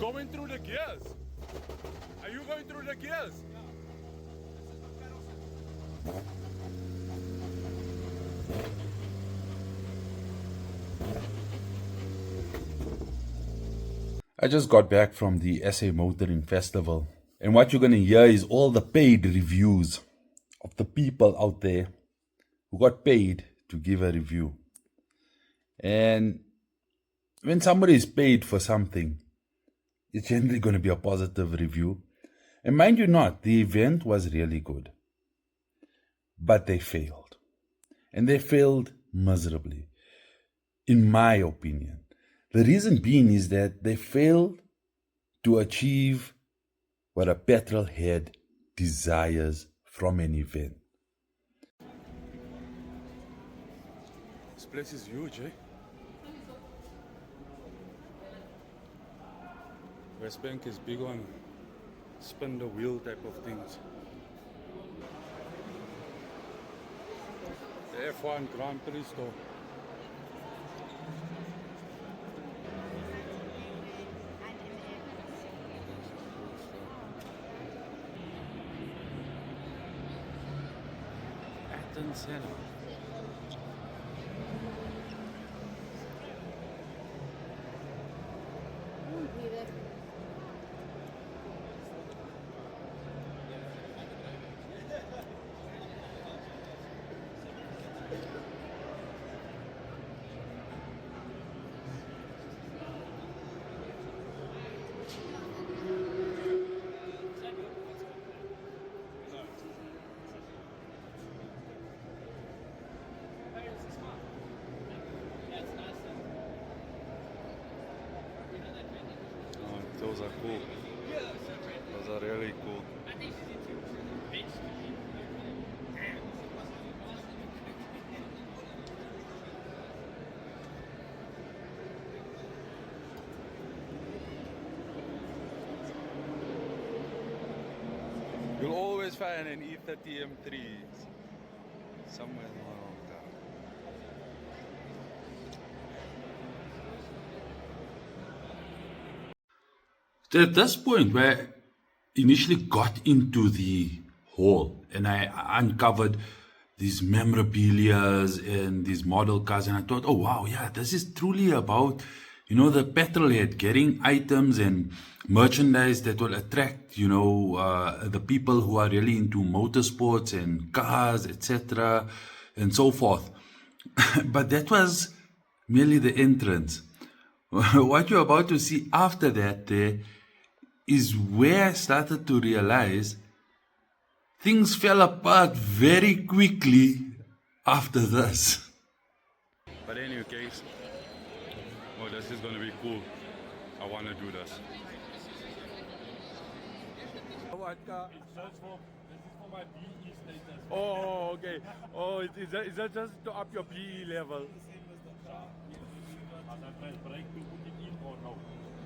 going through the gears? Are you going through the gears? I just got back from the SA Motoring Festival, and what you're going to hear is all the paid reviews of the people out there who got paid to give a review. And when somebody is paid for something, it's generally going to be a positive review. And mind you not, the event was really good, but they failed. And they failed miserably, in my opinion. The reason being is that they failed to achieve what a petrolhead desires from an event. This place is huge, eh? West Bank is big on spin the wheel type of things. The F1 Grand Prix store. Center. Those are cool. Those are really cool. You'll always find an E30 M3 somewhere around there. At this point where I initially got into the hall and I uncovered these memorabilias and these model cars, and I thought, oh wow, yeah, this is truly about, the petrolhead, getting items and merchandise that will attract, the people who are really into motorsports and cars, etc., and so forth. But that was merely the entrance. What you're about to see after that there is where I started to realize things fell apart very quickly after this. But anyway, guys, this is going to be cool. I want to do this. This is for my PE status. Oh, okay. Oh, is that just to up your PE level?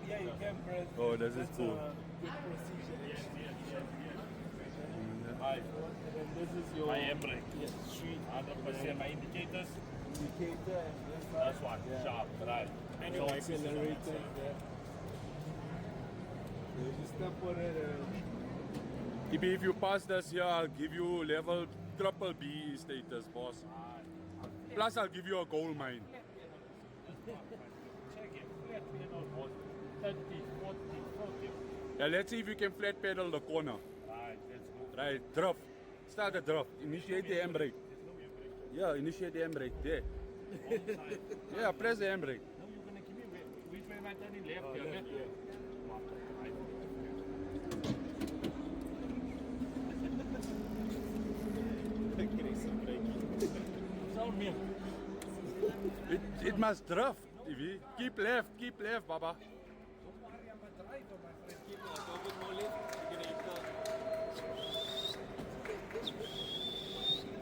Yeah, you can press. Oh, this is cool. Good procedure. Yes. This is your my air brake. Yes, street. 100%. My indicators. Indicator and this That's one. Yeah. Sharp. Right. And your accelerator. Yeah. So you step on it. If you pass this here, I'll give you level triple B status, boss. Plus, I'll give you a gold mine. Check it. Flat pedal was 30, 40, 40. Yeah, let's see if you can flat pedal the corner. Right. Let's go. Right, drift. Start the drift. Initiate the handbrake. Yeah, initiate the handbrake. There. Yeah, press the handbrake. No, you're going to give me which way am I turning left? Oh, Okay? left, yeah. Sound me. It must drift. Ivy. Keep left, Baba.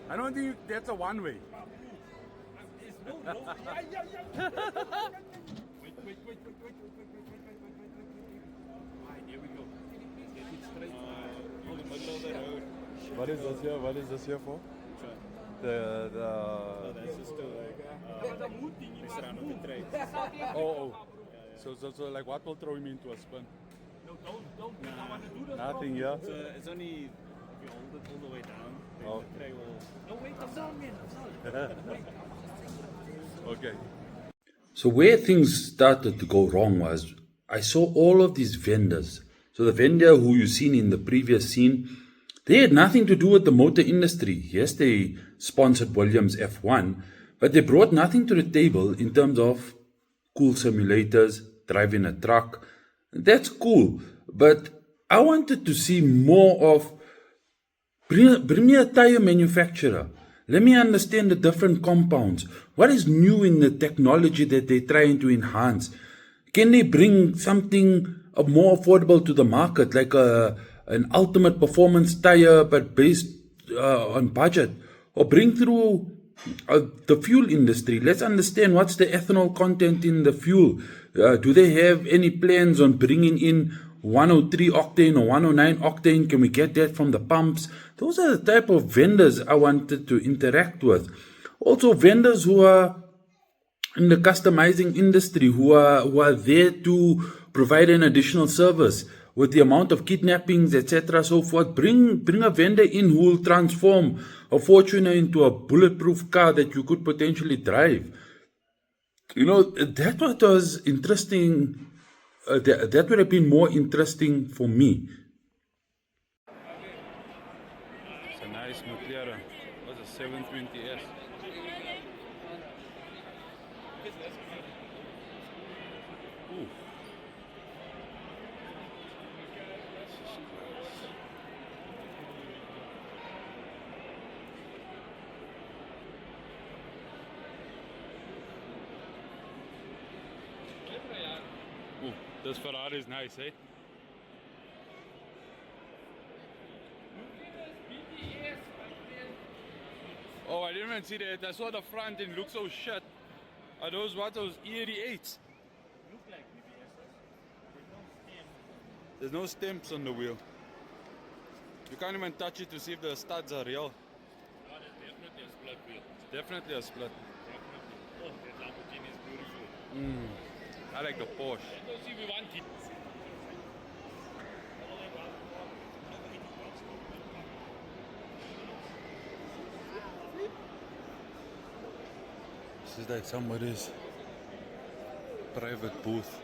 I don't think that's a one way. No. Yeah. Wait. Alright, here we go. Get it straight. In the middle of the road. What is this here? What is this here for? The That's just to mess around with the trade. oh. So like what will throw him into a spin? No, don't. I want to do that. Nothing, yeah. It's only if you hold it all the way down, then Oh. the tray will. No, wait, I'm down, man. I'm down. Wait. Okay. So where things started to go wrong was I saw all of these vendors. So the vendor who you seen in the previous scene, they had nothing to do with the motor industry. Yes, they sponsored Williams F1, but they brought nothing to the table in terms of cool simulators, driving a truck. That's cool, but I wanted to see more of bring me a tire manufacturer. Let me understand the different compounds. What is new in the technology that they're trying to enhance? Can they bring something more affordable to the market, like an ultimate performance tire, but based on budget? Or bring through the fuel industry. Let's understand what's the ethanol content in the fuel. Do they have any plans on bringing in 103 octane or 109 octane? Can we get that from the pumps? Those are the type of vendors I wanted to interact with. Also vendors who are in the customizing industry, who are there to provide an additional service with the amount of kidnappings, etc., so forth. Bring a vendor in who will transform a Fortuner into a bulletproof car that you could potentially drive. You know, that what was interesting. That would have been more interesting for me. It's a nice McLaren. What's a 720S? Ooh. Ooh, this Ferrari is nice, eh? Oh, I didn't even see that. I saw the front and it looked so shit. Are those what? Those E88s? Look like BBSs. There's no stamps on the wheel. You can't even touch it to see if the studs are real. No, that's definitely a split wheel. It's definitely a split. Definitely. Oh, that Lamborghini is beautiful. I like the Porsche. Let's go see if we want it. This is like somebody's private booth.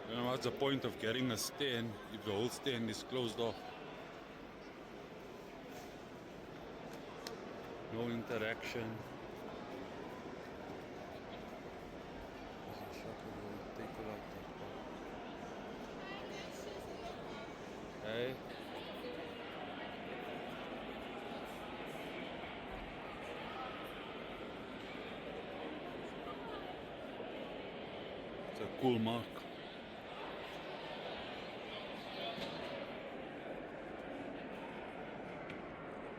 You know what's the point of getting a stand if the whole stand is closed off? No interaction. Hey. It's a cool mark.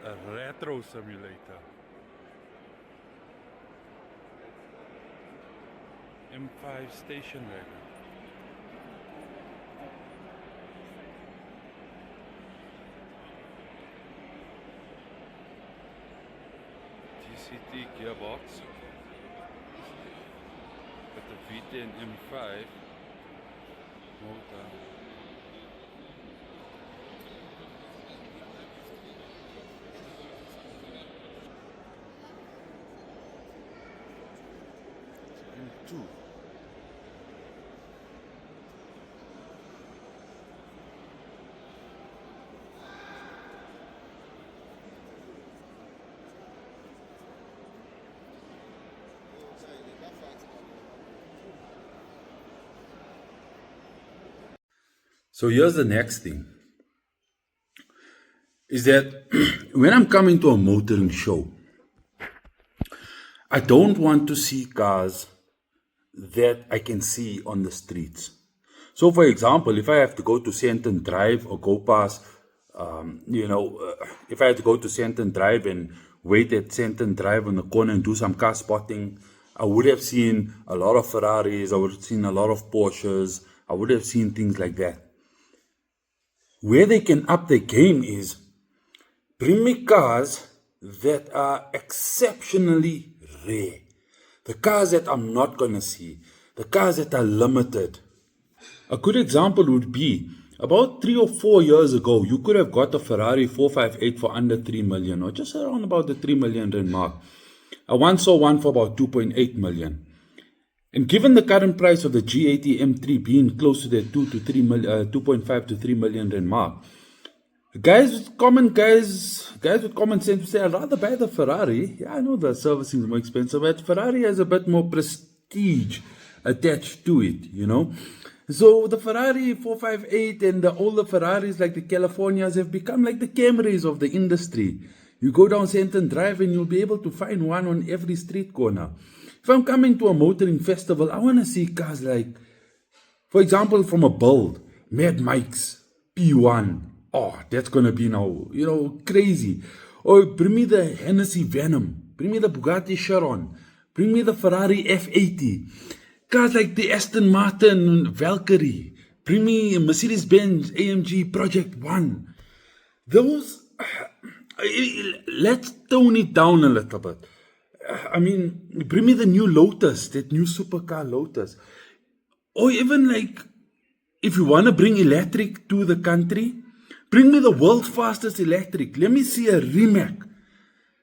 A retro simulator. M5 station wagon. TCT gearbox with the V10 M5 motor. M2. So here's the next thing. Is that when I'm coming to a motoring show, I don't want to see cars that I can see on the streets. So for example, if I have to go to Santon Drive or go past, if I had to go to Santon Drive and wait at Santon Drive on the corner and do some car spotting, I would have seen a lot of Ferraris, I would have seen a lot of Porsches, I would have seen things like that. Where they can up their game is bring me cars that are exceptionally rare. The cars that I'm not going to see. The cars that are limited. A good example would be About 3 or 4 years ago, you could have got a Ferrari 458 for under 3 million, or just around about the 3 million rand mark. I once saw one for about 2.8 million. And given the current price of the G80 M3 being close to the 2.5 to 3 million rand mark, guys with common sense would say, I'd rather buy the Ferrari. Yeah, I know the servicing is more expensive, but Ferrari has a bit more prestige attached to it, you know. So the Ferrari 458 and the older Ferraris like the Californias have become like the Camrys of the industry. You go down Senton Drive and you'll be able to find one on every street corner. If I'm coming to a motoring festival, I want to see cars like, for example, from a build, Mad Mike's P1. Oh, that's going to be now, you know, crazy. Or bring me the Hennessy Venom. Bring me the Bugatti Chiron. Bring me the Ferrari F80. Cars like the Aston Martin Valkyrie. Bring me a Mercedes-Benz AMG Project 1. Those, let's tone it down a little bit. I mean, bring me the new Lotus, that new supercar Lotus. Or even like, if you want to bring electric to the country, bring me the world's fastest electric. Let me see a Rimac.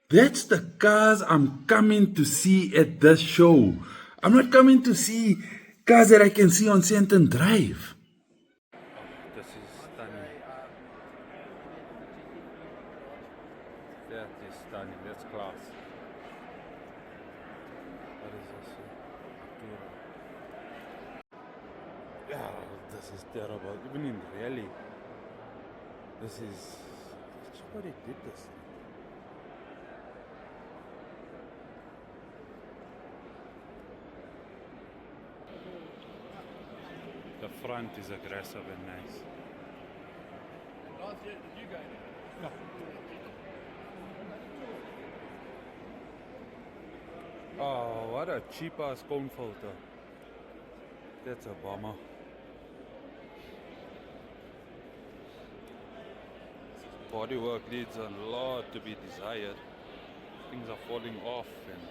That's the cars I'm coming to see at this show. I'm not coming to see cars that I can see on Senton Drive. This is stunning. That is stunning. That's class. What is this? Yeah, this is terrible. Even in rally, this is. Somebody did this. The front is aggressive and nice. Last year, did you go? No. Oh, what a cheap ass cone filter. That's a bummer. Bodywork leaves a lot to be desired. Things are falling off and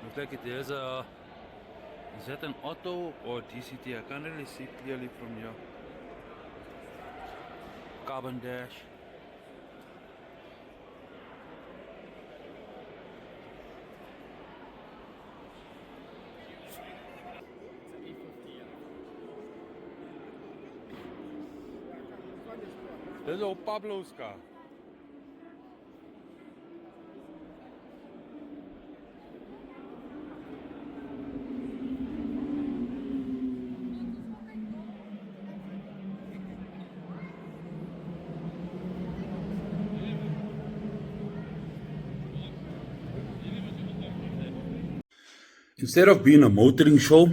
looks like there's a, is that an auto or DCT? I can't really see clearly from here. Carbon dash. There's old Pablo's car. Instead of being a motoring show,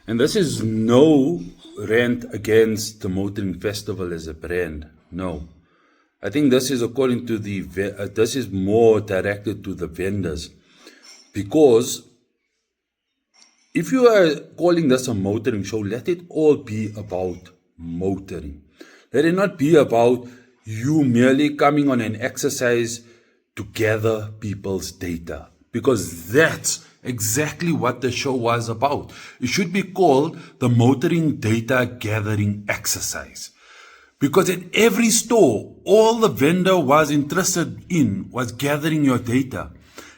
and this is no rant against the motoring festival as a brand, no. I think this is according to the, this is more directed to the vendors. Because if you are calling this a motoring show, let it all be about motoring. Let it not be about you merely coming on an exercise to gather people's data. Because that's exactly what the show was about. It should be called the Motoring Data Gathering Exercise. Because at every store, all the vendor was interested in was gathering your data.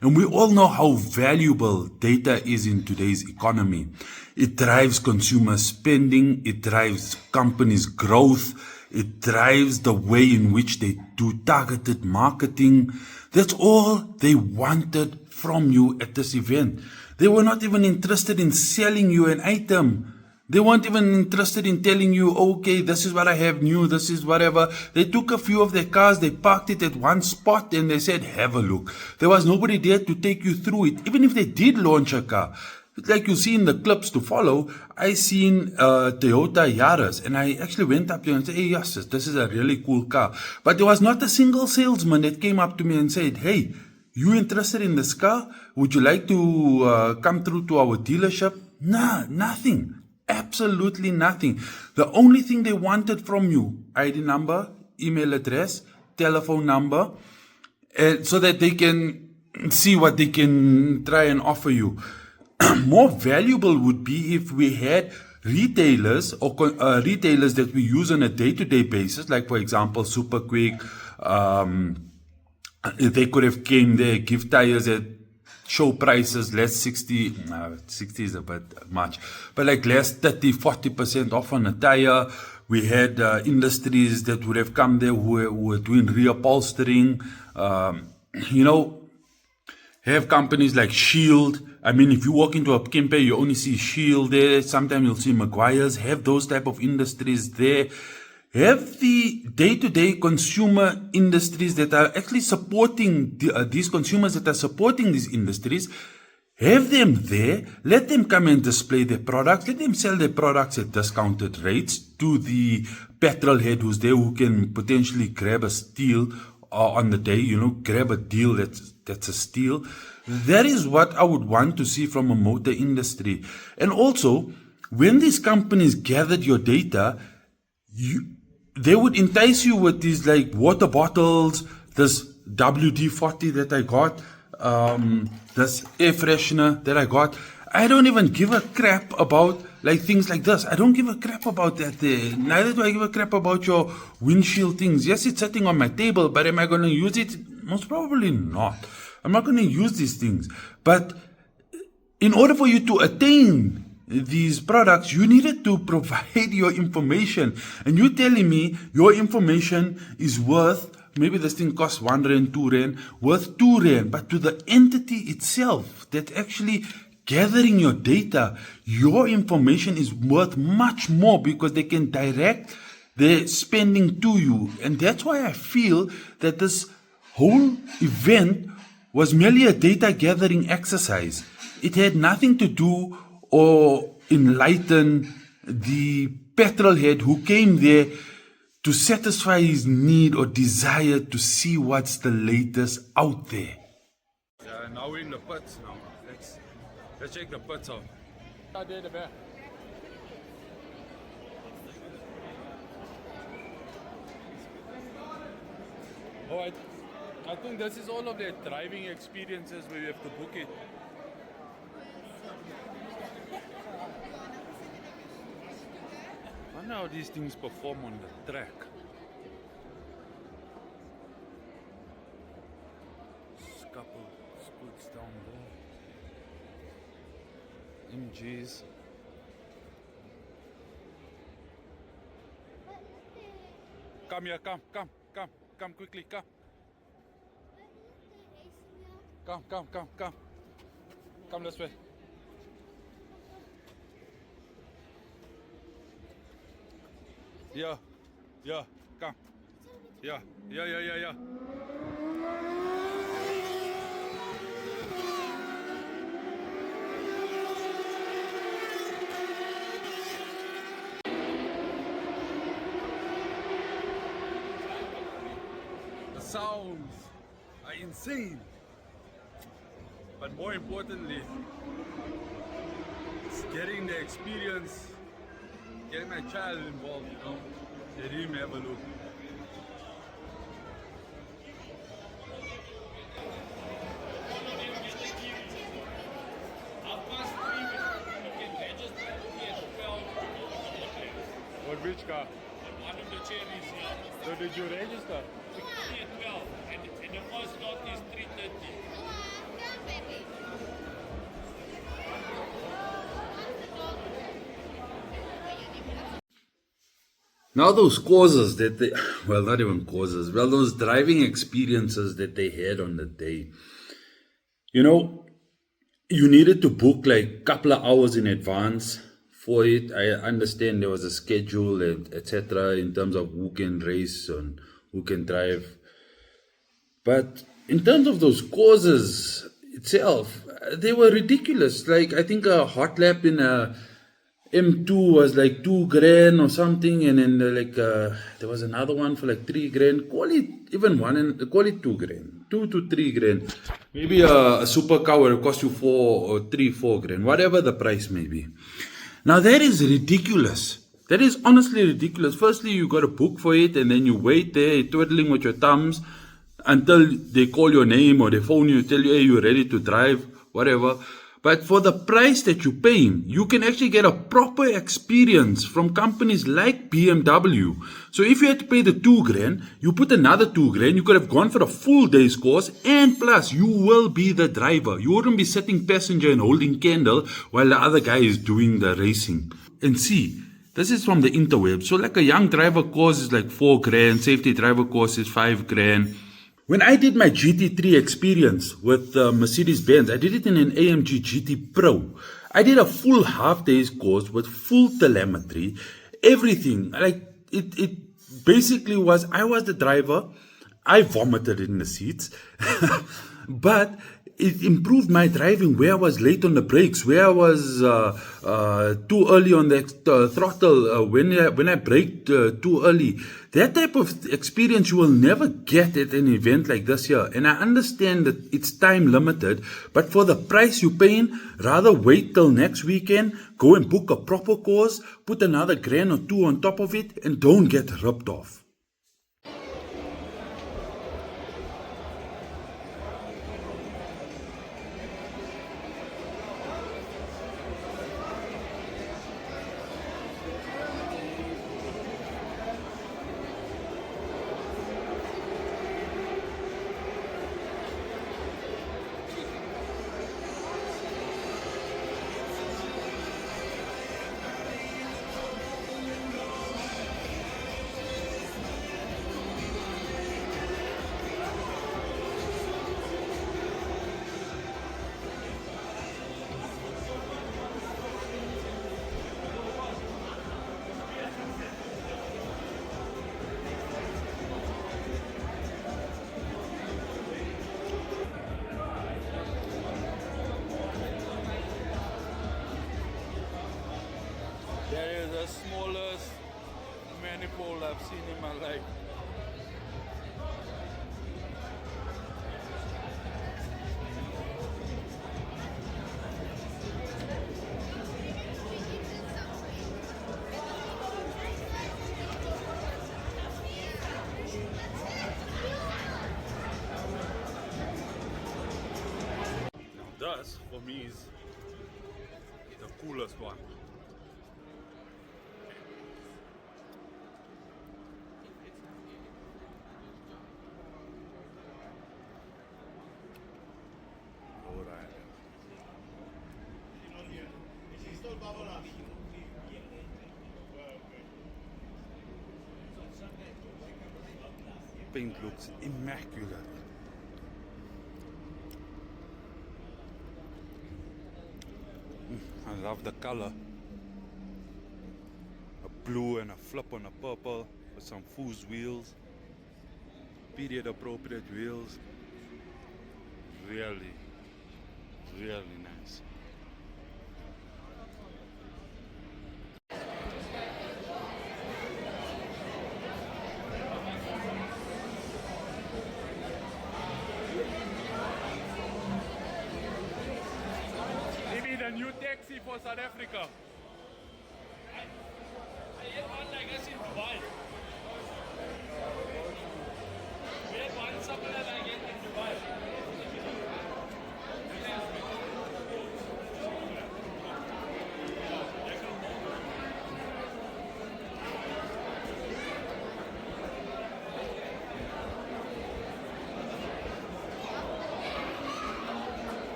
And we all know how valuable data is in today's economy. It drives consumer spending, it drives companies' growth, it drives the way in which they do targeted marketing. That's all they wanted from you at this event. They were not even interested in selling you an item. They weren't even interested in telling you, okay, this is what I have new, this is whatever. They took a few of their cars, they parked it at one spot and they said, have a look. There was nobody there to take you through it. Even if they did launch a car, like you see in the clips to follow, I seen Toyota Yaris and I actually went up to them and said, hey, yes, this is a really cool car. But there was not a single salesman that came up to me and said, hey, you interested in this car? Would you like to come through to our dealership? Nah, nothing. Absolutely nothing. The only thing they wanted from you, ID number, email address, telephone number, so that they can see what they can try and offer you. more valuable would be if we had retailers or retailers that we use on a day-to-day basis, like for example, Super Quick. They could have came there, give tires at show prices, less 60, no, 60 is a bit much, but like less 30, 40% off on a tire. We had industries that would have come there who were doing reupholstering, have companies like Shield. I mean, if you walk into a Kempe, you only see Shield there. Sometimes you'll see Maguire's. Have those type of industries there. Have the day-to-day consumer industries that are actually supporting these consumers that are supporting these industries. Have them there. Let them come and display their products. Let them sell their products at discounted rates to the petrolhead who's there, who can potentially grab a steal on the day, grab a deal that's a steal. That is what I would want to see from a motor industry. And also, when these companies gathered your data, they would entice you with these like water bottles, this WD-40 that I got, this air freshener that I got. I don't even give a crap about like things like this. I don't give a crap about that there. Neither do I give a crap about your windshield things. Yes, it's sitting on my table, but am I going to use it? Most probably not. I'm not going to use these things. But in order for you to attain these products, you needed to provide your information. And you're telling me your information is worth, maybe this thing costs 1 rand, 2 rand, worth 2 rand. But to the entity itself that's actually gathering your data, your information is worth much more because they can direct their spending to you. And that's why I feel that this whole event was merely a data gathering exercise. It had nothing to do or enlighten the petrolhead who came there to satisfy his need or desire to see what's the latest out there. Yeah, now we're in the pits now. Let's check the pits out. Out there, the back. Oh, I think this is all of their driving experiences where you have to book it. I wonder how these things perform on the track. Couple scoots down there. MGs. Come here, come quickly, come. Come this way. Yeah, come. Yeah. The sounds are insane. But more importantly, it's getting the experience, getting my child involved, Let him have a look. What, which car? One of the cherries here. So did you register? Here 12. And the first lot is 330. Now those causes that they, well, not even causes, well, those driving experiences that they had on the day, you needed to book like a couple of hours in advance for it. I understand there was a schedule, etc., in terms of who can race and who can drive. But in terms of those causes itself, they were ridiculous. Like, I think a hot lap in a M2 was like 2 grand or something, and then there was another one for like 3 grand. Call it even one, and call it 2 grand, 2 to 3 grand. Maybe a supercar will cost you 4 grand, whatever the price may be. Now that is ridiculous. That is honestly ridiculous. Firstly, you got to book for it, and then you wait there twiddling with your thumbs until they call your name or they phone you, tell you, hey, you're ready to drive, whatever. But for the price that you're paying, you can actually get a proper experience from companies like BMW. So if you had to pay the 2 grand, you put another 2 grand, you could have gone for a full day's course, and plus you will be the driver. You wouldn't be sitting passenger and holding candle while the other guy is doing the racing. And see, this is from the interweb. So like a young driver course is like 4 grand, safety driver course is 5 grand. When I did my GT3 experience with Mercedes-Benz, I did it in an AMG GT Pro. I did a full half day's course with full telemetry, everything. Like it basically was, I was the driver. I vomited in the seats, but it improved my driving where I was late on the brakes, where I was too early on the throttle, when I braked too early. That type of experience you will never get at an event like this here. And I understand that it's time limited, but for the price you're paying, rather wait till next weekend, go and book a proper course, put another grand or two on top of it, and don't get ripped off. That is the smallest manifold I've seen in my life. Now this, for me, is the coolest one. Paint looks immaculate. I love the color. A blue and a flip on a purple with some foos wheels. Period appropriate wheels. Really, really nice. Maybe the new taxi for South Africa. I had one like us in Dubai. We had one something like that in Dubai.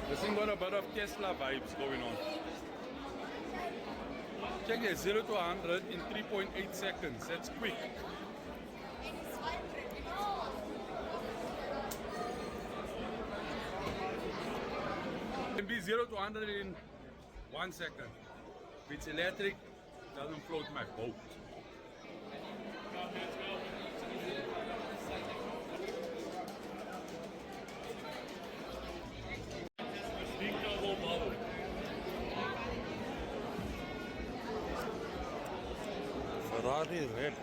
This thing got a bit of Tesla vibes going on. Check it, 0 to 100 in 3.8 seconds. That's quick. Can be 0 to 100 in 1 second. If it's electric, it doesn't float my boat. Ferrari red.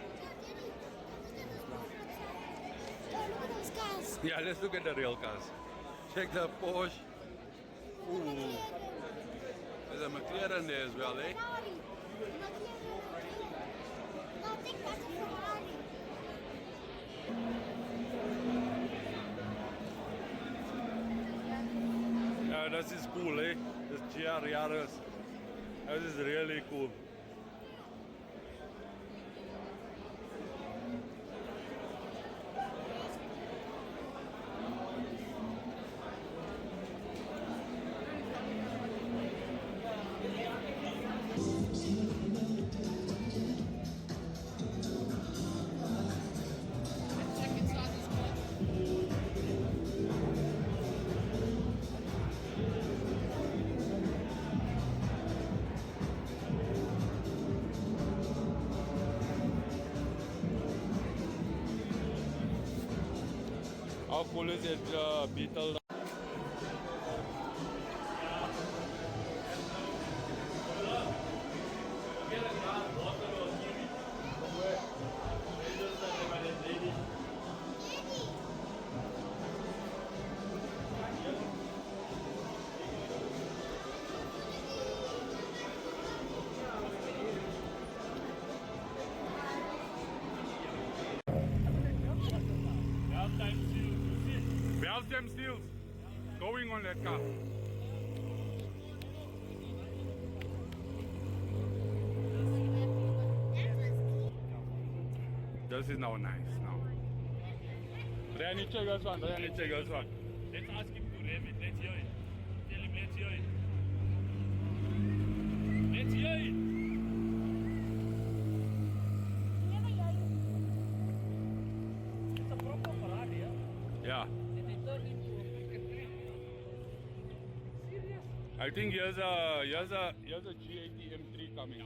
Yeah, let's look at the real cars. Check the Porsche. Ooh. There's a McLaren there as well, eh? this is cool, eh? This GR Yaris. This is really cool. How cool is it, Beetle? Valve them seals going on that car. This is now nice now. Rani, check this one. Rani, check this one. Let's ask him to rev it. Let's hear it. Tell him, let's hear it. Let's hear it. It's a proper Ferrari, Yeah. I think here's a G80 M3 coming.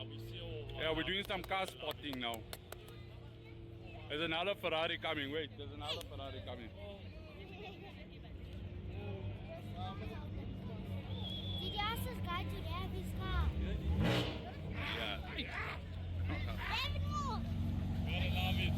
Yeah, we're doing some car spotting now. There's another Ferrari coming. Wait, there's another Ferrari coming. Did you ask this guy to rev his car? Yeah. Rev it more! Gotta love it.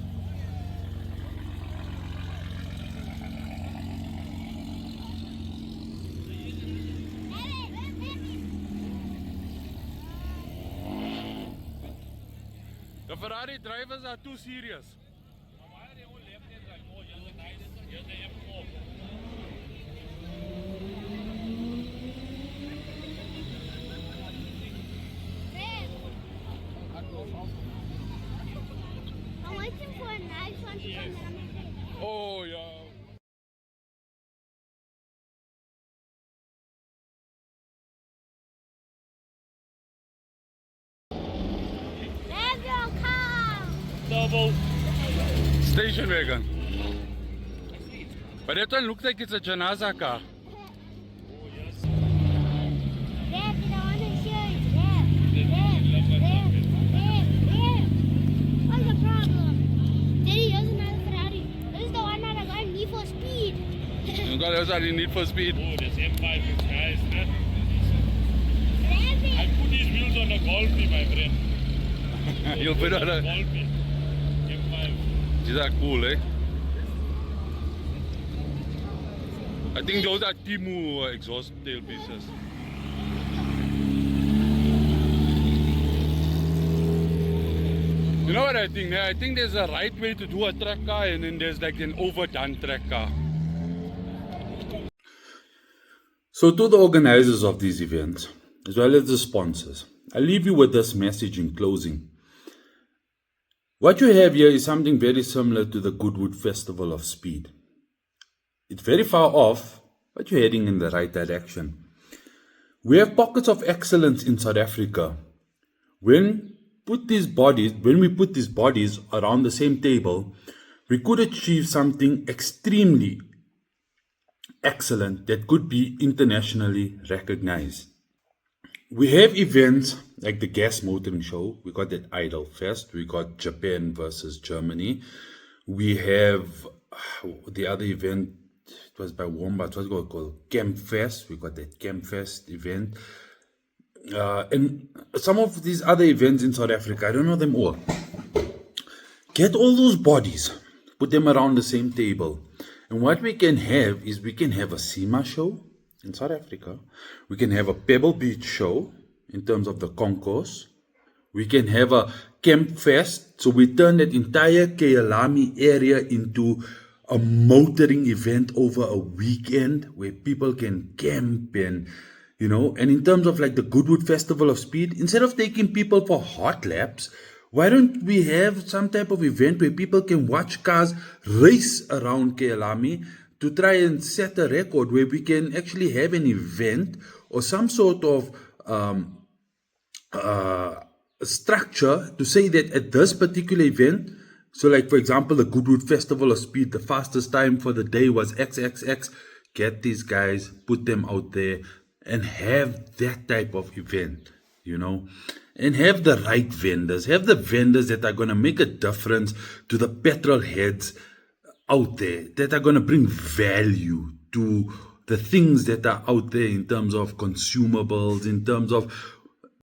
The Ferrari drivers are too serious. Why are they all left-handed like, oh, here's a guy, here's the M4. I'm waiting for a nice one to come that I'm going to take. Oh, yeah. Rev your car! Double. Station wagon. But that one looks like it's a Janaza car. Rev it, I want to show it. Rev. What's the problem? Daddy, here's another Ferrari. This is the one that I got in Need for Speed. You got those are in Need for Speed. Oh, this M5 is nice, man. Rev I it. put these wheels on a Golfie, my friend. You'll put on a. Golfie. M5. These are cool, eh? I think those are Timu exhaust tail pieces. You know what I think? I think there's a right way to do a track car and then there's like an overdone track car. So, to the organizers of these events, as well as the sponsors, I leave you with this message in closing. What you have here is something very similar to the Goodwood Festival of Speed. It's very far off, but you're heading in the right direction. We have pockets of excellence in South Africa. When we put these bodies around the same table, we could achieve something extremely excellent that could be internationally recognized. We have events like the Gas Motoring Show. We got that Idol Fest. We got Japan versus Germany. We have the other event. It was by Wombat. What's it called? Camp Fest. We got that Camp Fest event. And some of these other events in South Africa, I don't know them all. Get all those bodies, put them around the same table. And what we can have is we can have a SEMA show in South Africa. We can have a Pebble Beach show in terms of the concourse. We can have a Camp Fest. So we turn that entire Kyalami area into a motoring event over a weekend where people can camp and, and in terms of like the Goodwood Festival of Speed, instead of taking people for hot laps, why don't we have some type of event where people can watch cars race around Kealami to try and set a record, where we can actually have an event or some sort of structure to say that at this particular event, so like for example, the Goodwood Festival of Speed, the fastest time for the day was XXX. Get these guys, put them out there and have that type of event, and have the right vendors, have the vendors that are going to make a difference to the petrol heads out there, that are going to bring value to the things that are out there in terms of consumables, in terms of